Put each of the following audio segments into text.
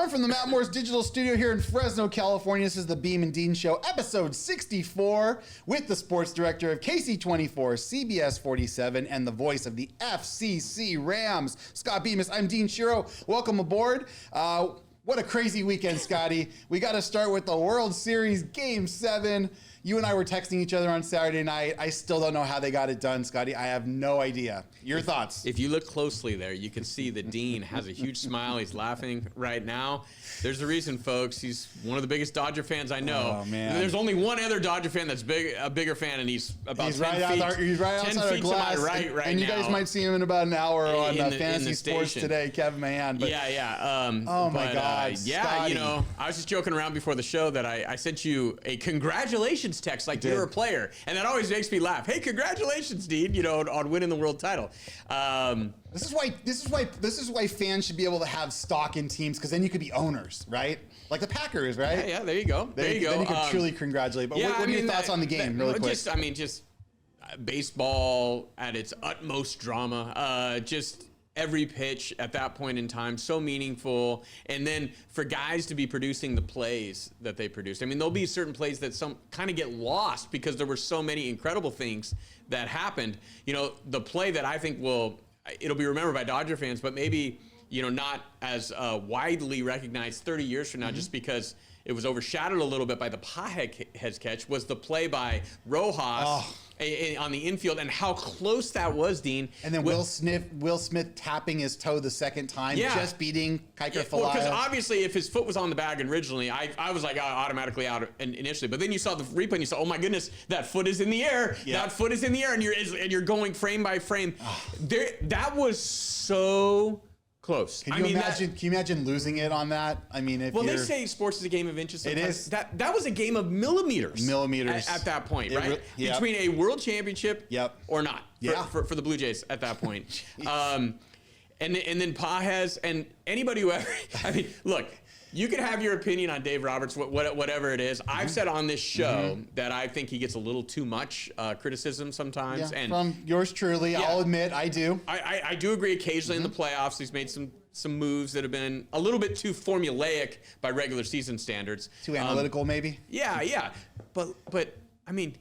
Live from the Matt Morris Digital Studio here in Fresno, California. This is the Beem and Dean Show, episode 64, with the sports director of KC24, CBS 47, and the voice of the FCC Rams, Scott Bemis. I'm Dean Shiro. Welcome aboard. What a crazy weekend, Scotty. We got to start with the World Series Game 7. You and I were texting each other on Saturday night. I still don't know how they got it done, Scotty. I have no idea. Your thoughts? If you look closely there, you can see that Dean has a huge smile. He's laughing right now. There's a reason, folks. He's one of the biggest Dodger fans I know. Oh, man. There's only one other Dodger fan that's a bigger fan, and he's about 10 feet. He's right outside our glass. Right and you guys might see him in about an hour on Fantasy Sports station. Today, Kevin Mahan. But, oh, my God, yeah, Scotty. you know, I was just joking around before the show that I sent you a congratulations text like you're a player, and that always makes me laugh. Hey, congratulations, Dean! You know, on winning the world title. This is why fans should be able to have stock in teams, because then you could be owners, right? Like the Packers, right? Yeah, there you go. There you go. Then you can truly congratulate. But what are your thoughts on the game, really quick? Just baseball at its utmost drama. Just every pitch at that point in time, so meaningful. And then for guys to be producing the plays that they produced. I mean, there'll be certain plays that some kind of get lost because there were so many incredible things that happened. You know, the play that I think it'll be remembered by Dodger fans, but maybe, you know, not as widely recognized 30 years from now, just because it was overshadowed a little bit by the Pajes catch, was the play by Rojas on the infield, and how close that was, Dean. And then Will Smith tapping his toe the second time, just beating Keuchel Falefa. Well, because obviously if his foot was on the bag originally, I was like automatically out initially. But then you saw the replay and you saw, oh my goodness, that foot is in the air. Yeah. That foot is in the air, and you're going frame by frame. That was so close. Can you imagine losing it on that? I mean, they say sports is a game of inches. It is. That was a game of millimeters. At that point, right? Between a world championship or not. For the Blue Jays at that point. And then Pajes and anybody who ever, I mean, look, you can have your opinion on Dave Roberts, whatever it is. I've said on this show that I think he gets a little too much criticism sometimes. Yeah, and from yours truly, I'll admit, I do. I do agree occasionally in the playoffs. He's made some moves that have been a little bit too formulaic by regular season standards. Too analytical, maybe? Yeah. But I mean,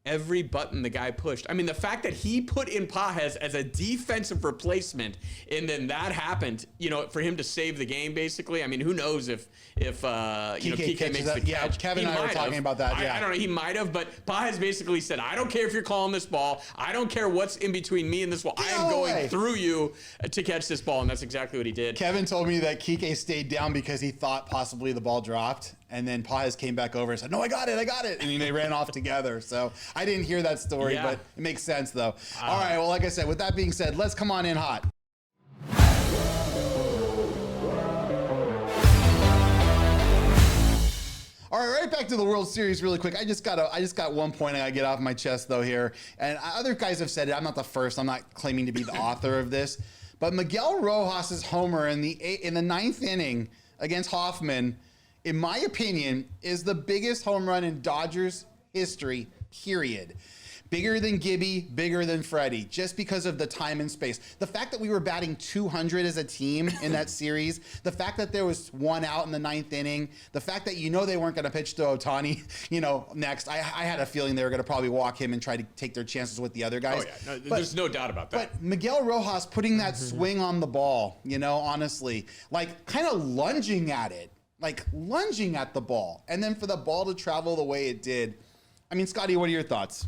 every button the guy pushed. I mean, the fact that he put in Pajes as a defensive replacement, and then that happened, you know, for him to save the game, basically. I mean, who knows if Kike makes the catch. Yeah, Kevin and I were talking about that. I don't know. He might have, but Pajes basically said, I don't care if you're calling this ball. I don't care what's in between me and this ball. I am going through you to catch this ball, and that's exactly what he did. Kevin told me that Kike stayed down because he thought possibly the ball dropped. And then Pajes came back over and said, no, I got it. And they ran off together. So I didn't hear that story, but it makes sense, though. All right, well, like I said, with that being said, let's come on in hot. All right, right back to the World Series really quick. I just got one point I got to get off my chest, though, here. And other guys have said it. I'm not the first. I'm not claiming to be the author of this. But Miguel Rojas' homer in the ninth inning against Hoffman, in my opinion, is the biggest home run in Dodgers history, period. Bigger than Gibby, bigger than Freddie, just because of the time and space. The fact that we were batting 200 as a team in that series, the fact that there was one out in the ninth inning, the fact that they weren't going to pitch to Ohtani, next. I had a feeling they were going to probably walk him and try to take their chances with the other guys. Oh, yeah. There's no doubt about that. But Miguel Rojas putting that swing on the ball, honestly, like kind of lunging at it. Like lunging at the ball, and then for the ball to travel the way it did. I mean, Scotty, what are your thoughts?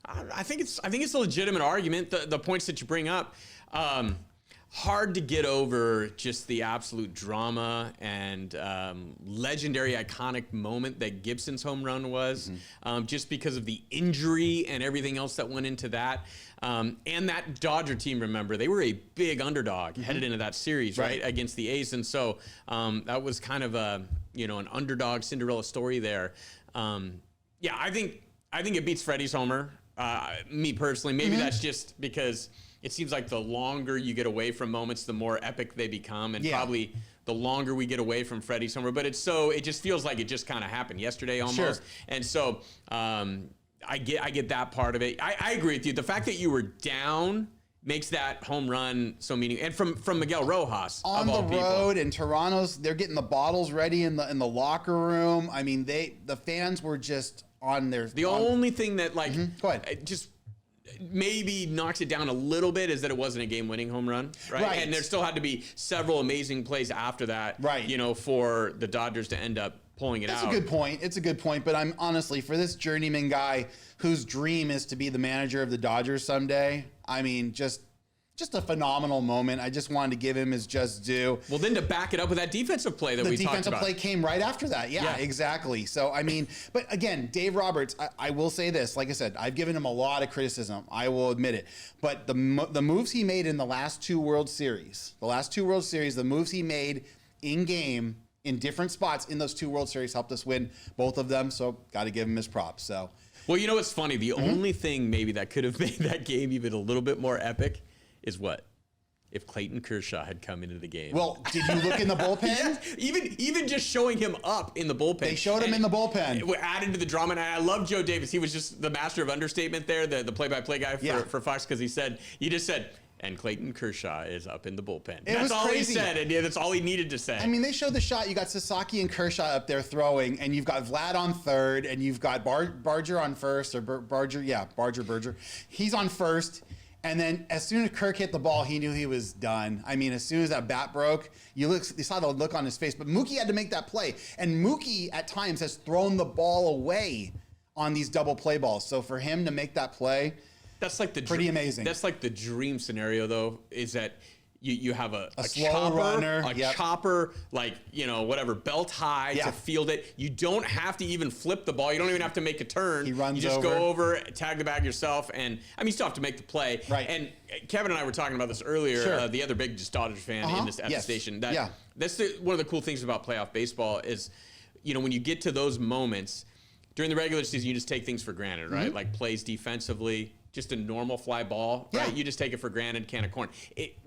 I think it's a legitimate argument. The points that you bring up, hard to get over just the absolute drama and legendary, iconic moment that Gibson's home run was, just because of the injury and everything else that went into that. And that Dodger team, remember, they were a big underdog headed into that series, right, against the A's. And so that was kind of an underdog Cinderella story there. I think it beats Freddie's homer. Me personally, maybe that's just because it seems like the longer you get away from moments, the more epic they become, and probably the longer we get away from Freddie's homer. But it just feels like it just kind of happened yesterday almost. Sure. And so I get that part of it. I agree with you. The fact that you were down makes that home run so meaningful. And from Miguel Rojas on of all the road, and Toronto's, they're getting the bottles ready in the locker room. I mean, the fans were just on their. The only thing that Go ahead. just maybe knocks it down a little bit is that it wasn't a game-winning home run, right? And there still had to be several amazing plays after that, right? You know, for the Dodgers to end up pulling it out. It's a good point. It's a good point. But I'm honestly, for this journeyman guy whose dream is to be the manager of the Dodgers someday, I mean, just a phenomenal moment. I just wanted to give him his just due. Well, then to back it up with that defensive play that we talked about. The defensive play came right after that. Yeah, exactly. So, I mean, but again, Dave Roberts, I will say this. Like I said, I've given him a lot of criticism. I will admit it. But the moves he made in the last two World Series, the moves he made in game in different spots in those two World Series helped us win both of them. So, got to give him his props. So, well, you know what's funny? The only thing maybe that could have made that game even a little bit more epic is what? If Clayton Kershaw had come into the game. Well, did you look in the bullpen? Even just showing him up in the bullpen. They showed him in the bullpen. It added to the drama. And I love Joe Davis. He was just the master of understatement there, the play-by-play guy for Fox, because he just said, and Clayton Kershaw is up in the bullpen. That's all crazy. He said, and that's all he needed to say. I mean, they showed the shot. You got Sasaki and Kershaw up there throwing, and you've got Vlad on third, and you've got Barger on first, or Barger. He's on first. And then as soon as Kirk hit the ball, he knew he was done. I mean, as soon as that bat broke, you saw the look on his face. But Mookie had to make that play. And Mookie, at times, has thrown the ball away on these double play balls. So for him to make that play, that's like pretty amazing. That's like the dream scenario, though, is that you have a slow chopper, runner, chopper, like, you know, whatever, belt high to field it. You don't have to even flip the ball. You don't even have to make a turn. He runs You just over. go over, tag the bag yourself, and I mean, you still have to make the play. Right. And Kevin and I were talking about this earlier. Sure. The other big just Dodgers fan at the station. That's one of the cool things about playoff baseball is, you know, when you get to those moments during the regular season, you just take things for granted, right? Like plays defensively. Just a normal fly ball, right? You just take it for granted, can of corn.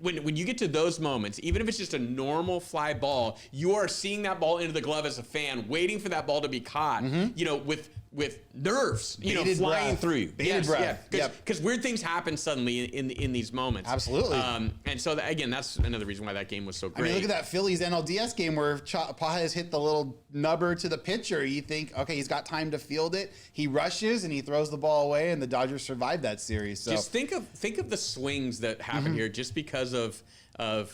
When you get to those moments, even if it's just a normal fly ball, you are seeing that ball into the glove as a fan, waiting for that ball to be caught, you know, with nerves, you know, flying through you. Bated breath. Because weird things happen suddenly in these moments. Absolutely. And so, again, that's another reason why that game was so great. I mean, look at that Phillies NLDS game where Pages hit the little nubber to the pitcher. You think, okay, he's got time to field it. He rushes and he throws the ball away, and the Dodgers survived that series. So just think of the swings that happen here, just because of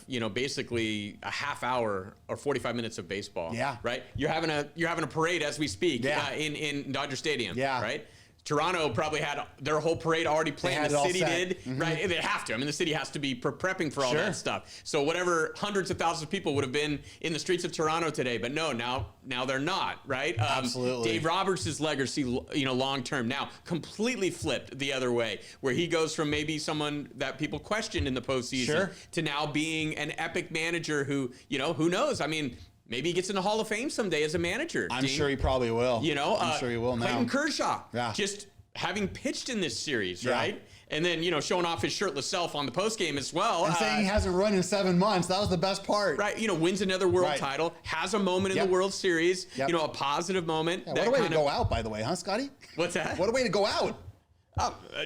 you know, basically a half hour or 45 minutes of baseball. Yeah. Right. You're having a parade as we speak. Yeah. In Dodger Stadium. Yeah. Right. Toronto probably had their whole parade already planned. The city did, right? They have to. I mean, the city has to be prepping for all that stuff. So whatever hundreds of thousands of people would have been in the streets of Toronto today, but no, now they're not, right? Absolutely. Dave Roberts' legacy, you know, long term now completely flipped the other way, where he goes from maybe someone that people questioned in the postseason to now being an epic manager who, you know, who knows? I mean, maybe he gets in the Hall of Fame someday as a manager. I'm sure he probably will. You know, I'm sure he will now. Clayton Kershaw, just having pitched in this series, right? And then, you know, showing off his shirtless self on the postgame as well. And saying he hasn't run in 7 months. That was the best part. Right. You know, wins another world title, has a moment in the World Series, you know, a positive moment. Yeah, what a way to go out, by the way, huh, Scotty? What's that? What a way to go out.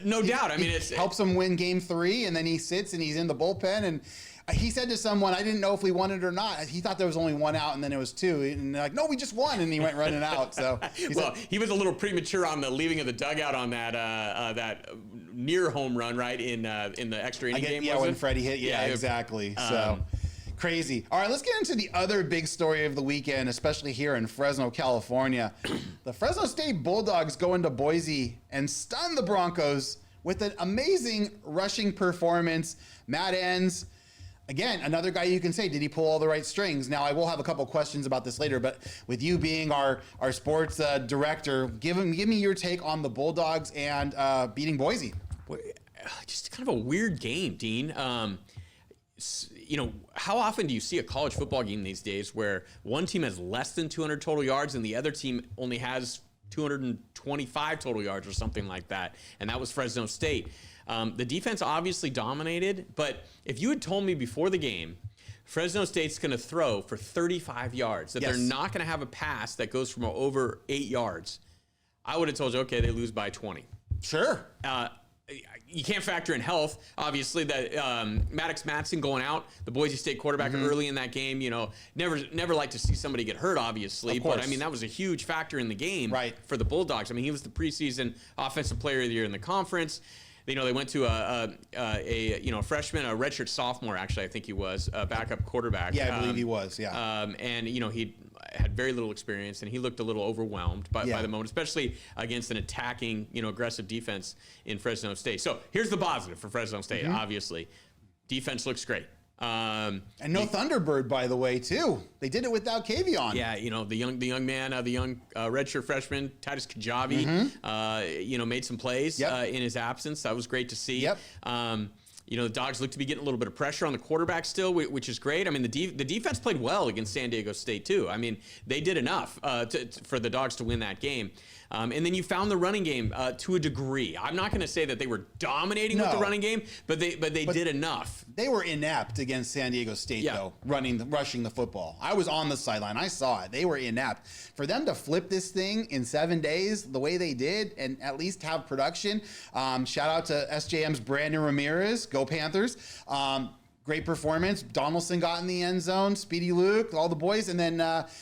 No doubt. I mean, it helps him win game 3, and then he sits and he's in the bullpen, and he said to someone, I didn't know if we won it or not. He thought there was only 1 out, and then it was 2. And they're like, no, we just won. And he went running out. So he was a little premature on the leaving of the dugout on that near home run, right, in the extra inning game. Yeah, when Freddie hit. Yeah, exactly. So crazy. All right, let's get into the other big story of the weekend, especially here in Fresno, California. The Fresno State Bulldogs go into Boise and stun the Broncos with an amazing rushing performance. Matt Enns, again, another guy you can say, did he pull all the right strings? Now, I will have a couple questions about this later, but with you being our sports director, give me your take on the Bulldogs and beating Boise. Just kind of a weird game, Dean. You know, how often do you see a college football game these days where one team has less than 200 total yards and the other team only has 225 total yards or something like that? And that was Fresno State. The defense obviously dominated, but if you had told me before the game, Fresno State's going to throw for 35 yards, that they're not going to have a pass that goes from over 8 yards, I would have told you, okay, they lose by 20. Sure. you can't factor in health, obviously. That Maddox Matson going out, the Boise State quarterback early in that game. Never like to see somebody get hurt, obviously. But I mean, that was a huge factor in the game for the Bulldogs. I mean, he was the preseason offensive player of the year in the conference. They went to a freshman, a redshirt sophomore, actually, I think he was, a backup quarterback. Yeah, I believe he was, yeah. And he had very little experience, and he looked a little overwhelmed by the moment, especially against an attacking, aggressive defense in Fresno State. So here's the positive for Fresno State, obviously. Defense looks great. And no Thunderbird, by the way, too. They did it without Kavion. Yeah, the young man, the young redshirt freshman, Titus Kajabi, made some plays in his absence. That was great to see. Yep. The Dogs look to be getting a little bit of pressure on the quarterback still, which is great. I mean, the defense played well against San Diego State, too. I mean, they did enough for the Dogs to win that game. And then you found the running game to a degree. I'm not going to say that they were dominating with the running game, but they did enough. They were inept against San Diego State, though, rushing the football. I was on the sideline. I saw it. They were inept. For them to flip this thing in 7 days the way they did and at least have production, shout out to SJM's Brandon Ramirez. Go Panthers. Great performance. Donaldson got in the end zone. Speedy Luke, all the boys. And then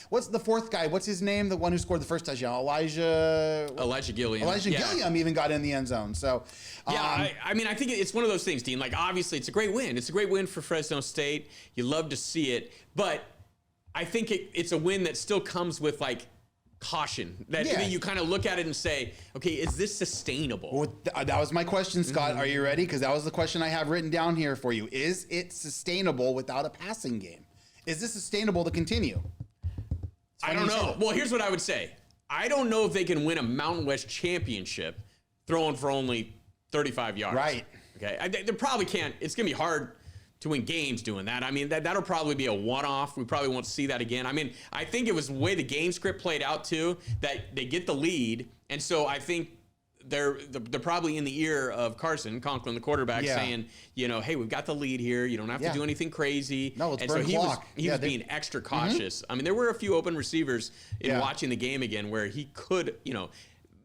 what's the fourth guy? What's his name? The one who scored the first touchdown? Elijah Gilliam. Gilliam even got in the end zone. So I mean, I think it's one of those things, Dean. Like, obviously, it's a great win. It's a great win for Fresno State. You love to see it. But I think it's a win that still comes with, like, caution. That you kind of look at it and say, okay, is this sustainable? Well, that was my question, Scott. Are you ready? Because that was the question I have written down here for you. Is it sustainable without a passing game? Is this sustainable to continue? I don't know. Well, here's what I would say. I don't know if they can win a Mountain West championship throwing for only 35 yards. Right. Okay. They probably can't. It's going to be hard to win games doing that. I mean, that'll probably be a one-off. We probably won't see that again. I mean, I think it was the way the game script played out, too, that they get the lead. And so I think they're probably in the ear of Carson Conklin, the quarterback, saying, hey, we've got the lead here. You don't have to do anything crazy. No, let's and burn so clock. He was being extra cautious. I mean, there were a few open receivers in watching the game again where he could,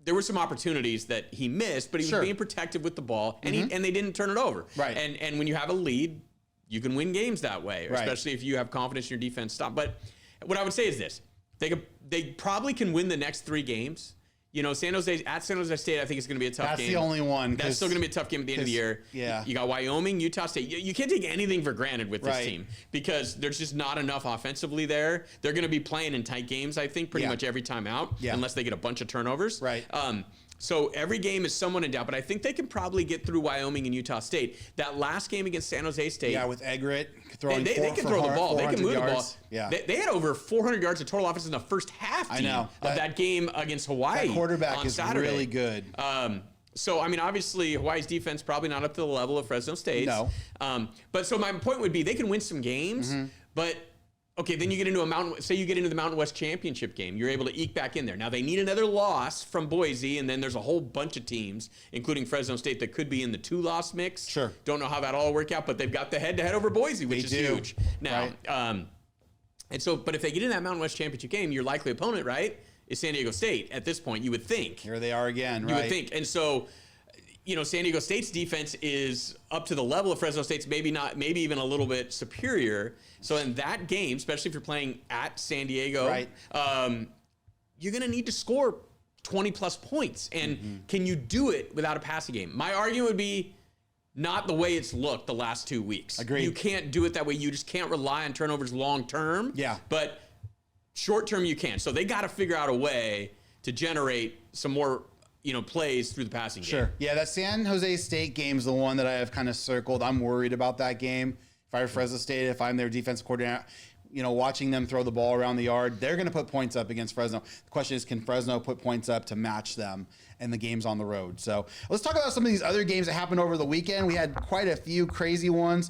there were some opportunities that he missed, but he was being protective with the ball, and and they didn't turn it over. Right. And when you have a lead, you can win games that way, especially if you have confidence in your defense stop. But what I would say is this: they probably can win the next 3 games. San Jose State, I think is going to be a tough game. That's the only one. That's still going to be a tough game at the end of the year. Yeah. You got Wyoming, Utah State. You can't take anything for granted with this team because there's just not enough offensively there. They're going to be playing in tight games, I think, pretty much every time out, unless they get a bunch of turnovers. Right. So every game is somewhat in doubt, but I think they can probably get through Wyoming and Utah State. That last game against San Jose State. Yeah, with Egret throwing they can throw the ball. They can move yards. the ball. Yeah. They had over 400 yards of total offense in the first half of that game against Hawaii. That quarterback on is Saturday. really good. So, I mean, obviously, Hawaii's defense probably not up to the level of Fresno State's. No. But so my point would be they can win some games, but okay, then you get into the Mountain West Championship game. You're able to eke back in there. Now, they need another loss from Boise, and then there's a whole bunch of teams, including Fresno State, that could be in the 2-loss mix. Sure. Don't know how that'll all work out, but they've got the head-to-head over Boise, which is huge. Now, and so, but if they get in that Mountain West Championship game, your likely opponent, right, is San Diego State at this point, you would think. Here they are again, You would think. And so, San Diego State's defense is up to the level of Fresno State's, maybe even a little bit superior. So in that game, especially if you're playing at San Diego, you're going to need to score 20-plus points. And can you do it without a passing game? My argument would be not the way it's looked the last 2 weeks. Agreed. You can't do it that way. You just can't rely on turnovers long term. Yeah. But short term, you can. So they got to figure out a way to generate some more plays through the passing game. Sure. Yeah, that San Jose State game is the one that I have kind of circled. I'm worried about that game. If I were Fresno State, if I'm their defensive coordinator, watching them throw the ball around the yard, they're going to put points up against Fresno. The question is, can Fresno put points up to match them in the games on the road? So let's talk about some of these other games that happened over the weekend. We had quite a few crazy ones.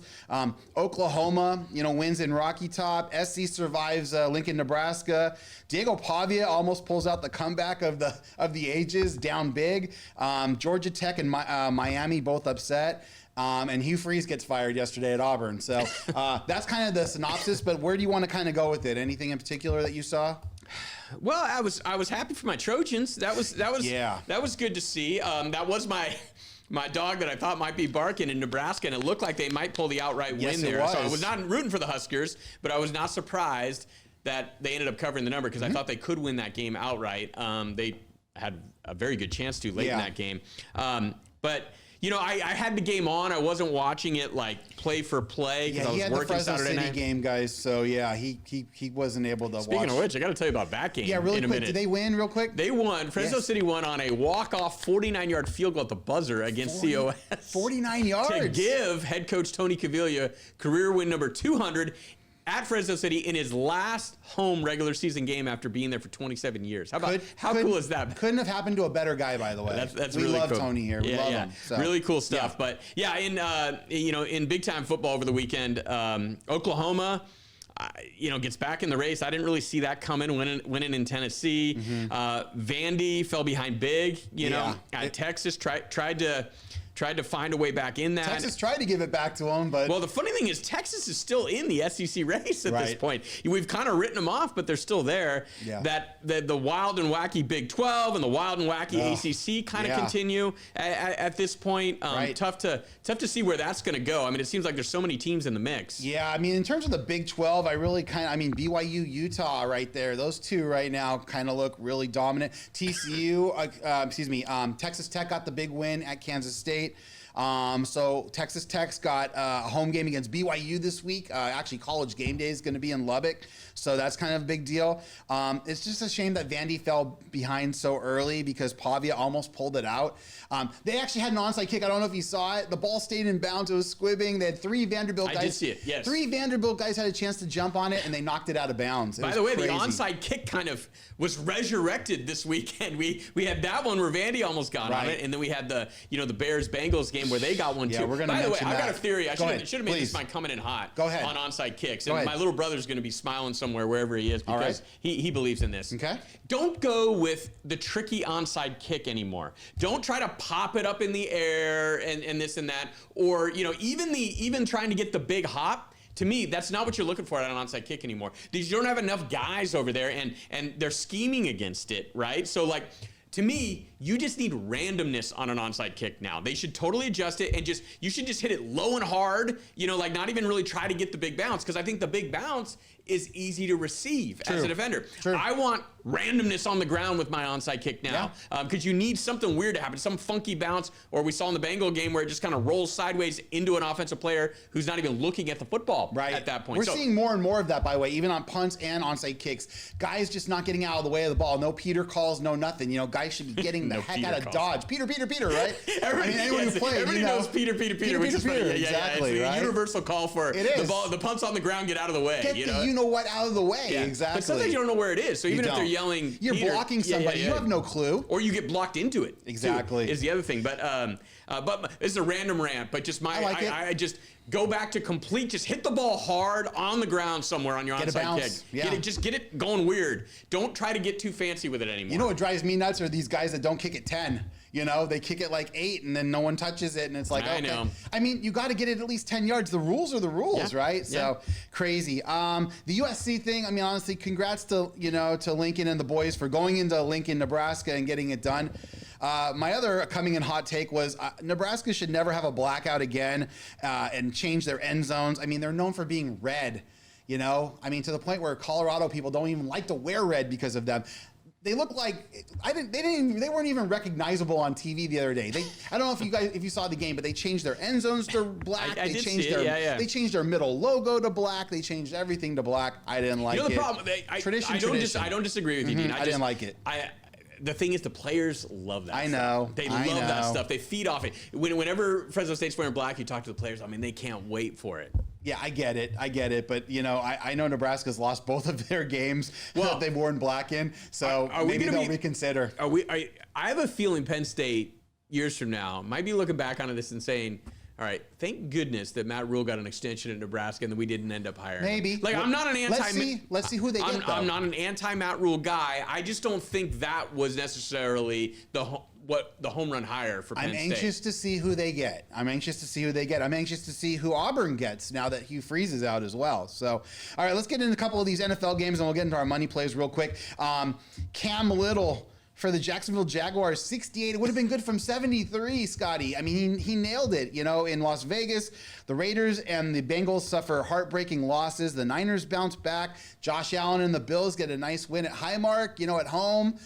Oklahoma, wins in Rocky Top. SC survives Lincoln, Nebraska. Diego Pavia almost pulls out the comeback of the ages, down big. Georgia Tech and Miami both upset. And Hugh Freeze gets fired yesterday at Auburn. So that's kind of the synopsis, but where do you want to kind of go with it? Anything in particular that you saw? Well, I was happy for my Trojans. That was good to see. That was my dog that I thought might be barking in Nebraska, and it looked like they might pull the outright win there. So I was not rooting for the Huskers, but I was not surprised that they ended up covering the number because I thought they could win that game outright. They had a very good chance to late in that game. But you know, I had the game on. I wasn't watching it like play for play because I was working Saturday night. Game, guys. So yeah, he wasn't able to watch. Speaking of which, I got to tell you about that game. Yeah, really in a quick. minute. Did they win real quick? They won. Fresno City won on a walk-off 49-yard field goal at the buzzer against COS. 49 yards. To give head coach Tony Cavilla career win number 200 at Fresno City in his last home regular season game after being there for 27 years. How cool is that? Couldn't have happened to a better guy, by the way. That's we really love cool. Tony here. We love him. So. Really cool stuff. But yeah, in big time football over the weekend, Oklahoma. Gets back in the race. I didn't really see that coming. Winning in Tennessee. Vandy fell behind big. Texas tried to find a way back in that. Texas tried to give it back to them, but... Well, the funny thing is Texas is still in the SEC race at this point. We've kind of written them off, but they're still there. Yeah. The wild and wacky Big 12 and the wild and wacky ACC kind of continue at this point. Tough to see where that's going to go. I mean, it seems like there's so many teams in the mix. Yeah, I mean, in terms of the Big 12, BYU, Utah right there. Those two right now kind of look really dominant. TCU, Texas Tech got the big win at Kansas State. So Texas Tech's got a home game against BYU this week. Actually, College Game Day is going to be in Lubbock, so that's kind of a big deal. It's just a shame that Vandy fell behind so early because Pavia almost pulled it out. They actually had an onside kick. I don't know if you saw it. The ball stayed in bounds. It was squibbing. They had three Vanderbilt guys. I did see it, yes. Three Vanderbilt guys had a chance to jump on it, and they knocked it out of bounds. By the way, the onside kick kind of was resurrected this weekend. We had that one where Vandy almost got on it, and then we had the Bears-Bengals game where they got one too. We're gonna By the way, mention I've got a that. theory. I should have made Please. this mine coming in hot. Go ahead. On onside kicks. Go And ahead. my little brother's going to be smiling somewhere wherever he is because he believes in this. Okay. Don't go with the tricky onside kick anymore. Don't try to pop it up in the air and this and that, or even trying to get the big hop. To me, that's not what you're looking for at an onside kick anymore. Because you don't have enough guys over there, and they're scheming against it, right? So, to me, you just need randomness on an onside kick now. They should totally adjust it and you should just hit it low and hard, not even really try to get the big bounce, because I think the big bounce is easy to receive as a defender. True. I want randomness on the ground with my onside kick now, because you need something weird to happen, some funky bounce, or we saw in the Bengal game where it just kind of rolls sideways into an offensive player who's not even looking at the football at that point. We're seeing more and more of that, by the way, even on punts and onside kicks. Guys just not getting out of the way of the ball. No Peter calls, no nothing. Guys should be getting the heck out of dodge. Peter, right? Anyone who played, everybody knows Peter, which is funny. Exactly, it's a universal call for the punts on the ground, get out of the way. Get the you-know-what out of the way. Yeah. Exactly. But sometimes you don't know where it is. So even if they're yelling, you're blocking somebody. You have no clue. Or you get blocked into it. Exactly. Is the other thing. But it's a random rant. But just I just go back to complete. Just hit the ball hard on the ground somewhere on your onside kick. Yeah. Get it going weird. Don't try to get too fancy with it anymore. You know what drives me nuts are these guys that don't kick it 10. They kick it like 8 and then no one touches it, and it's like, I know. I mean, you got to get it at least 10 yards. The rules are the rules, right? So crazy. The USC thing, I mean, honestly, congrats to Lincoln and the boys for going into Lincoln, Nebraska and getting it done. My other coming in hot take was Nebraska should never have a blackout again and change their end zones. I mean, they're known for being red, I mean, to the point where Colorado people don't even like to wear red because of them. They look like they weren't even recognizable on TV the other day. I don't know if you saw the game, but they changed their end zones to black. I did see it. They changed their middle logo to black. They changed everything to black. I didn't like it. The problem, tradition. I don't disagree with you, Dean. I didn't like it. The thing is, the players love that. I know. They love that stuff. They feed off it. Whenever Fresno State's wearing black, you talk to the players. I mean, they can't wait for it. Yeah, I get it. But, I know Nebraska's lost both of their games that they've worn black in. So maybe they'll reconsider. I have a feeling Penn State, years from now, might be looking back on this and saying, all right, thank goodness that Matt Rule got an extension at Nebraska and that we didn't end up hiring Maybe. him. I'm not an anti... Let's see who they get, though. I'm not an anti-Matt Rule guy. I just don't think that was necessarily the home run hire for Penn State. I'm anxious to see who they get. I'm anxious to see who Auburn gets now that Hugh Freeze is out as well. So, all right, let's get into a couple of these NFL games and we'll get into our money plays real quick. Cam Little for the Jacksonville Jaguars, 68. It would have been good from 73, Scotty. I mean, he nailed it. You know, in Las Vegas, the Raiders and the Bengals suffer heartbreaking losses. The Niners bounce back. Josh Allen and the Bills get a nice win at Highmark, you know, at home.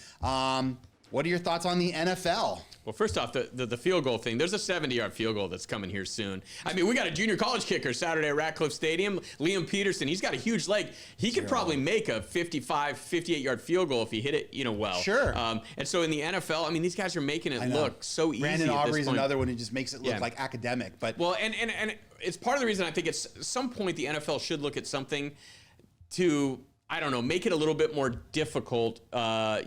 What are your thoughts on the NFL? Well, first off, the field goal thing, there's a 70-yard field goal that's coming here soon. I mean, we got a junior college kicker Saturday at Ratcliffe Stadium, Liam Peterson. He's got a huge leg. He could probably make a 55, 58-yard field goal if he hit it, you know, well. Sure. And so in the NFL, I mean, these guys are making it look so easy. Brandon at this Aubrey's point. another one who just makes it look like academic. But well, and it's part of the reason I think it's some point the NFL should look at something to, I don't know, make it a little bit more difficult,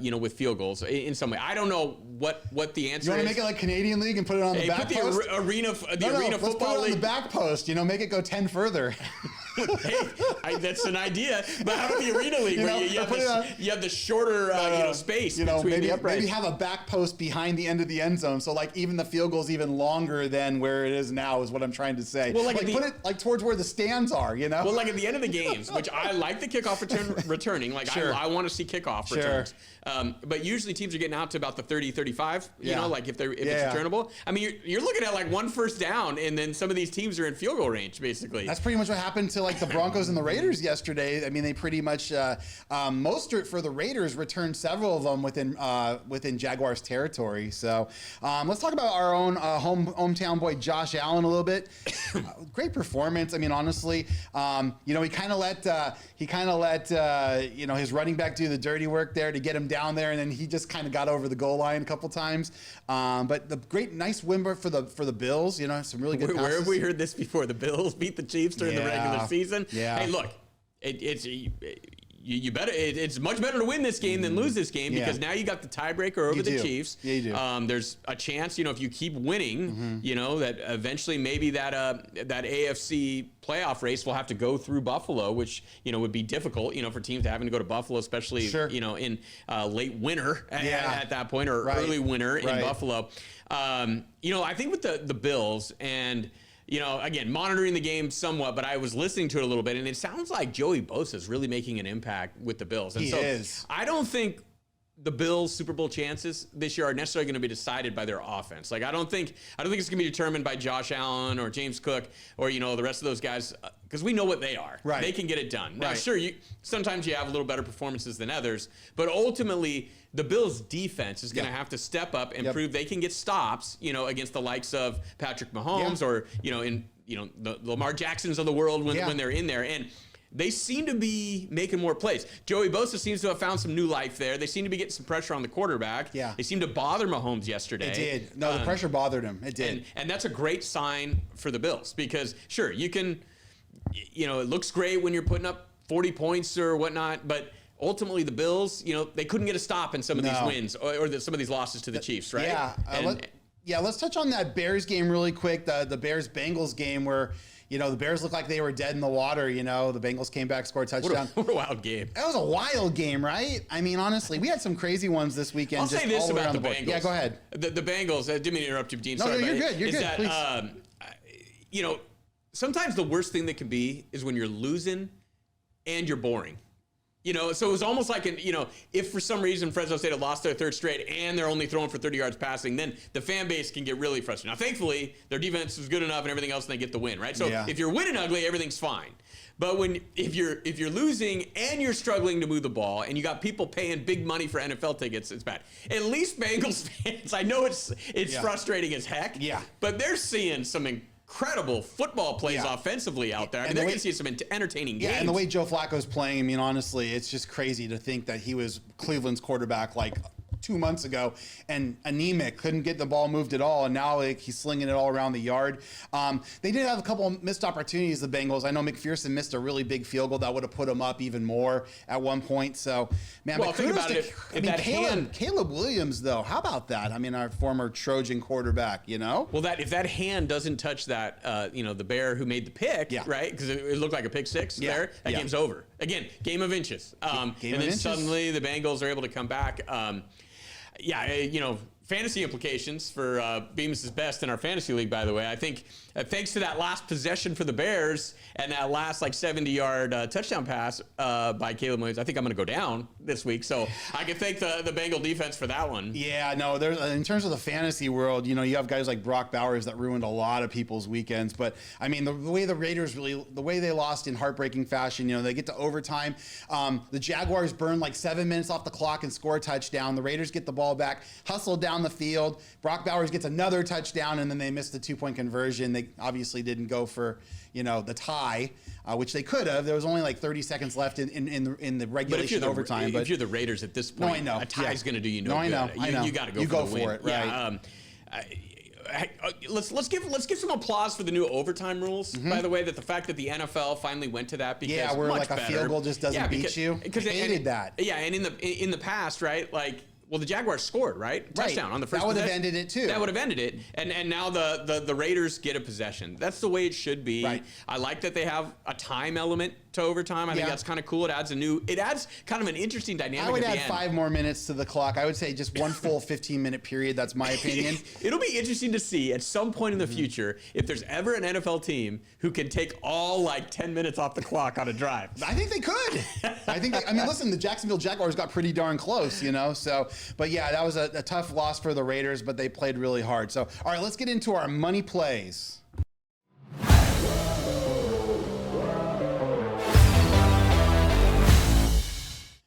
you know, with field goals in some way. I don't know what the answer is. You want to make it like Canadian League and put it on the back put post? the arena Let's football put it league. on the back post, you know, make it go 10 further. Hey, that's an idea. But how about the arena league where you have the shorter you know, space between the uprights? Maybe have a back post behind the end of the end zone, so like even the field goal's even longer than where it is now is what I'm trying to say. Well, like put it like towards where the stands are, you know? Well, like at the end of the games, which I like the kickoff returning. Like sure. I want to see kickoff returns. But usually teams are getting out to about the 30, 35, you know, like if it's returnable. I mean, you're looking at like one first down, and then some of these teams are in field goal range, basically. That's pretty much what happened to like the Broncos and the Raiders yesterday. I mean, they pretty much Mostert for the Raiders returned several of them within Jaguars territory. So let's talk about our own hometown boy Josh Allen a little bit. Great performance. I mean, honestly, you know, he kind of let you know, his running back do the dirty work there to get him down there, and then he just kind of got over the goal line a couple times. But the nice win for the Bills. You know, some really good passes. Where have we heard this before? The Bills beat the Chiefs during the regular season. Yeah. Hey, look, you better. It's much better to win this game than lose this game because now you got the tiebreaker over the Chiefs. Yeah, you do. There's a chance, you know, if you keep winning, you know, that eventually maybe that AFC playoff race will have to go through Buffalo, which, you know, would be difficult, you know, for teams having to go to Buffalo, especially you know, in late winter at that point, or early winter in Buffalo. You know, I think with the Bills and, you know, again, monitoring the game somewhat, but I was listening to it a little bit, and it sounds like Joey Bosa is really making an impact with the Bills. And he is. I don't think the Bills' Super Bowl chances this year are necessarily going to be decided by their offense. Like, I don't think it's going to be determined by Josh Allen or James Cook or, you know, the rest of those guys, because we know what they are. Right. They can get it done. Now, sure, sometimes you have a little better performances than others, but ultimately the Bills' defense is going to have to step up and prove they can get stops, you know, against the likes of Patrick Mahomes or, you know, the Lamar Jacksons of the world when they're in there. And they seem to be making more plays. Joey Bosa seems to have found some new life there. They seem to be getting some pressure on the quarterback. Yeah. They seem to bother Mahomes yesterday. It did. No, the pressure bothered him. It did. And that's a great sign for the Bills because, sure, you can, you know, it looks great when you're putting up 40 points or whatnot, but ultimately the Bills, you know, they couldn't get a stop in some of these wins or some of these losses to the Chiefs, right? Yeah. Let's touch on that Bears game really quick. The Bears-Bengals game where, you know, the Bears looked like they were dead in the water. You know, the Bengals came back, scored a touchdown. What a wild game. That was a wild game, right? I mean, honestly, we had some crazy ones this weekend. I'll say this about the Bengals. Yeah, go ahead. The Bengals, I didn't mean to interrupt you, Dean. No, sorry, you're good. You're good. That, you know, sometimes the worst thing that can be is when you're losing and you're boring. You know, so it was almost like, you know, if for some reason Fresno State had lost their third straight and they're only throwing for 30 yards passing, then the fan base can get really frustrated. Now, thankfully, their defense was good enough and everything else, and they get the win, right? So if you're winning ugly, everything's fine. But if you're losing and you're struggling to move the ball and you got people paying big money for NFL tickets, it's bad. At least Bengals fans, I know it's frustrating as heck, but they're seeing some incredible football plays offensively out there. I mean, they're going to see some entertaining games. Yeah, and the way Joe Flacco's playing, I mean, honestly, it's just crazy to think that he was Cleveland's quarterback like 2 months ago and anemic, couldn't get the ball moved at all, and now like he's slinging it all around the yard. They did have a couple missed opportunities, the Bengals. I know McPherson missed a really big field goal that would have put him up even more at one point. So, man, well, think about it. Caleb Williams, though, how about that? I mean, our former Trojan quarterback, you know? Well, if that hand doesn't touch that, you know, the bear who made the pick, right? Because it looked like a pick six there. That game's over. Again, game of inches. And then suddenly the Bengals are able to come back. You know, fantasy implications for Beams' best in our fantasy league, by the way. I think thanks to that last possession for the Bears and that last 70-yard touchdown pass by Caleb Williams, I think I'm going to go down this week. So I can thank the Bengal defense for that one. Yeah, no, there's in terms of the fantasy world, you have guys like Brock Bowers that ruined a lot of people's weekends. But I mean, the way the Raiders the way they lost in heartbreaking fashion, they get to overtime. The Jaguars burn 7 minutes off the clock and score a touchdown. The Raiders get the ball back, hustle down the field. Brock Bowers gets another touchdown, and then they missed the 2-point conversion. They obviously didn't go for the tie, which they could have. There was only 30 seconds left in the regulation overtime. But if you're the Raiders at this point, I know. A tie is going to do you no good. I know. You got to go for the win. It, right? Let's give some applause for the new overtime rules. By the way, that the fact that the NFL finally went to that because where much a better. field goal just doesn't beat you. Because I hated that. Yeah, and in the past, right? Well, the Jaguars scored, right? Touchdown on the first. That would have possession. ended it too. That would have ended it, and now the Raiders get a possession. That's the way it should be. Right. I like that they have a time element to overtime. I think that's kind of cool. It adds kind of an interesting dynamic. I would at the add end. 5 more minutes to the clock. I would say just one full 15-minute period. That's my opinion. It'll be interesting to see at some point in the future if there's ever an NFL team who can take all 10 minutes off the clock on a drive. I think they could. Listen, the Jacksonville Jaguars got pretty darn close, So, but yeah, that was a tough loss for the Raiders, but they played really hard. So, all right, let's get into our money plays.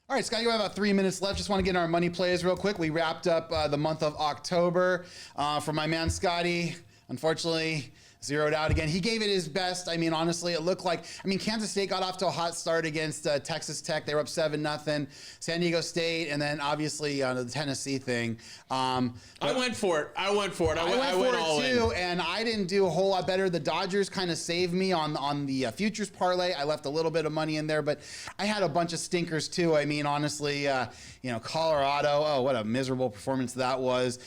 All right, Scott, you have about 3 minutes left. Just want to get in our money plays real quick. We wrapped up the month of October. For my man, Scotty, unfortunately, zeroed out again. He gave it his best. Honestly, it looked like, Kansas State got off to a hot start against Texas Tech. They were up 7-0. San Diego State, and then obviously the Tennessee thing. I went for it. I went for it all too, in. and I didn't do a whole lot better. The Dodgers kind of saved me on the futures parlay. I left a little bit of money in there, but I had a bunch of stinkers too. Honestly, Colorado. Oh, what a miserable performance that was.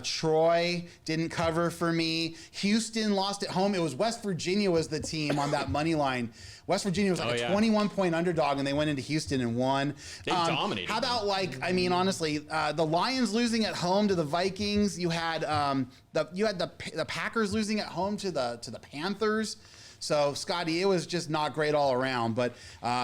Troy didn't cover for me. Houston lost at home. It was West Virginia was the team on that money line. West Virginia was a 21-point underdog, and they went into Houston and won. They dominated. How about honestly, the Lions losing at home to the Vikings. You had the Packers losing at home to the Panthers. So, Scotty, it was just not great all around. But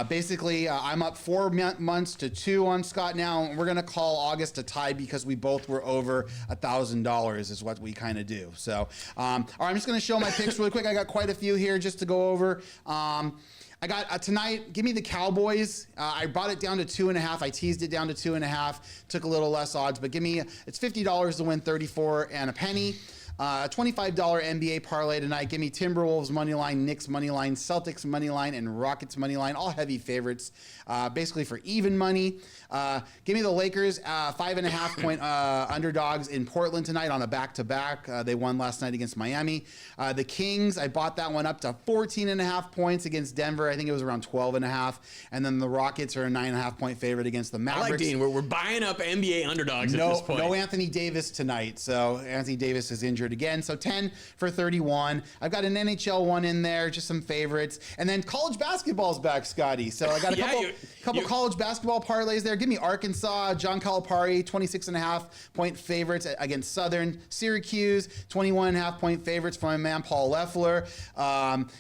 basically, I'm up 4 months to 2 on Scott now. And we're going to call August a tie because we both were over $1,000 is what we kind of do. So, all right, I'm just going to show my picks really quick. I got quite a few here just to go over. I got tonight, give me the Cowboys. I brought it down to 2.5. I teased it down to 2.5. Took a little less odds, but it's $50 to win 34 and a penny. $25 NBA parlay tonight. Give me Timberwolves money line, Knicks money line, Celtics money line, and Rockets money line. All heavy favorites, basically for even money. Give me the Lakers 5.5 point underdogs in Portland tonight on a back-to-back. They won last night against Miami. The Kings, I bought that one up to 14.5 points against Denver. I think it was around 12.5. And then the Rockets are a 9.5 point favorite against the Mavericks. I like Dean. We're buying up NBA underdogs at this point. No Anthony Davis tonight. So Anthony Davis is injured again. So 10 for 31. I've got an NHL one in there, just some favorites. And then college basketball's back, Scotty. So I got a couple college basketball parlays there. Give me Arkansas, John Calipari, 26.5 point favorites against Southern. Syracuse, 21.5 point favorites for my man Paul Loeffler.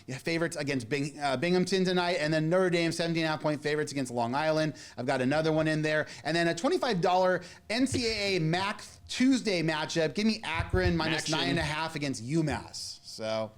Favorites against Binghamton tonight. And then Notre Dame, 17.5 point favorites against Long Island. I've got another one in there. And then a $25 NCAA MAC Tuesday matchup. Give me Akron minus 9.5 against UMass. So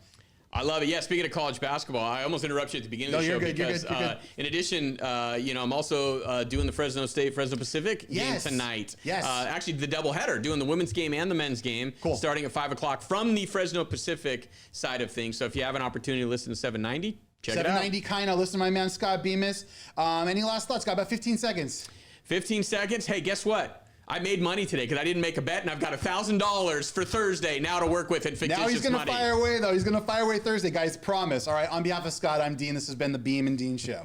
I love it. Yeah, speaking of college basketball, I almost interrupted you at the beginning of the show because you're good. In addition, I'm also doing the Fresno Pacific game tonight. Yes. Actually, the doubleheader, doing the women's game and the men's game, starting at 5 o'clock from the Fresno Pacific side of things. So if you have an opportunity to listen to 790, check it out. 790 kind of. Listen to my man Scott Bemis. Any last thoughts? Got about 15 seconds. 15 seconds. Hey, guess what? I made money today because I didn't make a bet, and I've got $1,000 for Thursday now to work with in fictitious money. Now he's going to fire away, though. He's going to fire away Thursday, guys. Promise. All right. On behalf of Scott, I'm Dean. This has been the Beam and Dean Show.